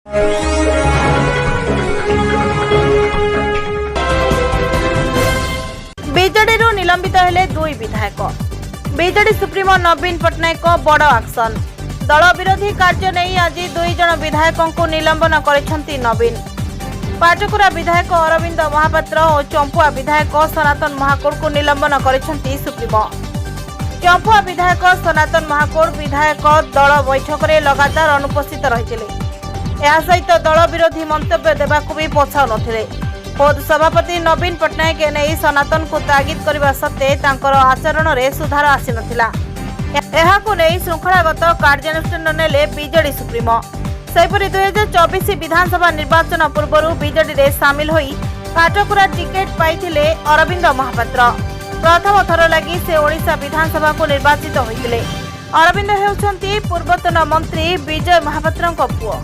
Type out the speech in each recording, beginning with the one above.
BJD निलंबित हेले दुई विधायक। बीजेडी सुप्रीमो नवीन पट्टनायक बड़ एक्शन। दल विरोधी कार्य नहीं आज दुई जन विधायकों को निलंबन करिसेंती नवीन। पाटकुरा विधायक अरविंद महापात्र और चंपुआ विधायक सनातन महाकोड़ को निलंबन करिसेंती सुप्रीमो। चंपुआ विधायक सनातन महाकोड़ विधायक दल बैठक में लगातार अनुपस्थित रही सहित दल विरोधी मंतव्य देवाक भी पछाऊ नथिले। खुद सभापति नवीन पट्टनायक एने सनातन को तागिद करने सत्वे तांकर आचरण में सुधार आसी नथिला। एहाकु नहीं श्रृंखलागत कार्यानुष्ठान नेले बीजेडी सुप्रीमो। सेपरी 2024 विधानसभा निर्वाचन पूर्व बीजेडी रे सामिल होई पाटकुरा टिकेट पाइथिले अरविंद महापात्र। प्रथम थर लगी से ओडिशा विधानसभा को निर्वाचित होइतिले। अरविंद हेउछंती पूर्वतन मंत्री विजय महापात्रଙ୍କ पुओ।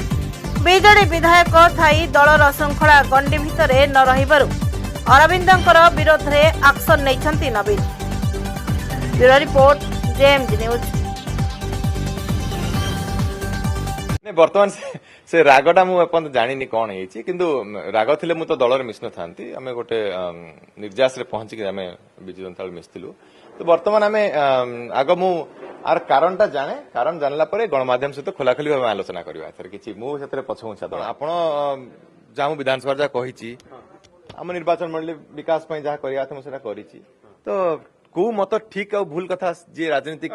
बीजेडी विधायक थाई दलर श्रृंखला गंडी भितर न रहिबारु अरविंदଙ୍କର विरोधरे एक्शन नैछंती Naveen. Bureau report JMG news. बर्तमान से रागटा मुझे जानी कौन है किंतु राग थिले मु तो दलर मिस नथांती आमे गोटे निर्यास रे पहुंची आमे बिजु जनता दल मिसथिलु। तो बर्तमान आमे आग मु आर कारणटा जाने कारण जानला परे गणमाध्यम सहित खोलाखोली भाव आलोचना करबा एथर किछि मु सेतरे पछौ छाद आपण जामु विधानसभा जा कहिछि हम निर्वाचन मंडली विकास पई जा करिया त मु सेटा करिछि। तो को मत ठीक और भूल कथा जे राजनीतिक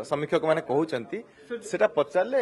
समीक्षक माने कहउचंती सेटा पचारले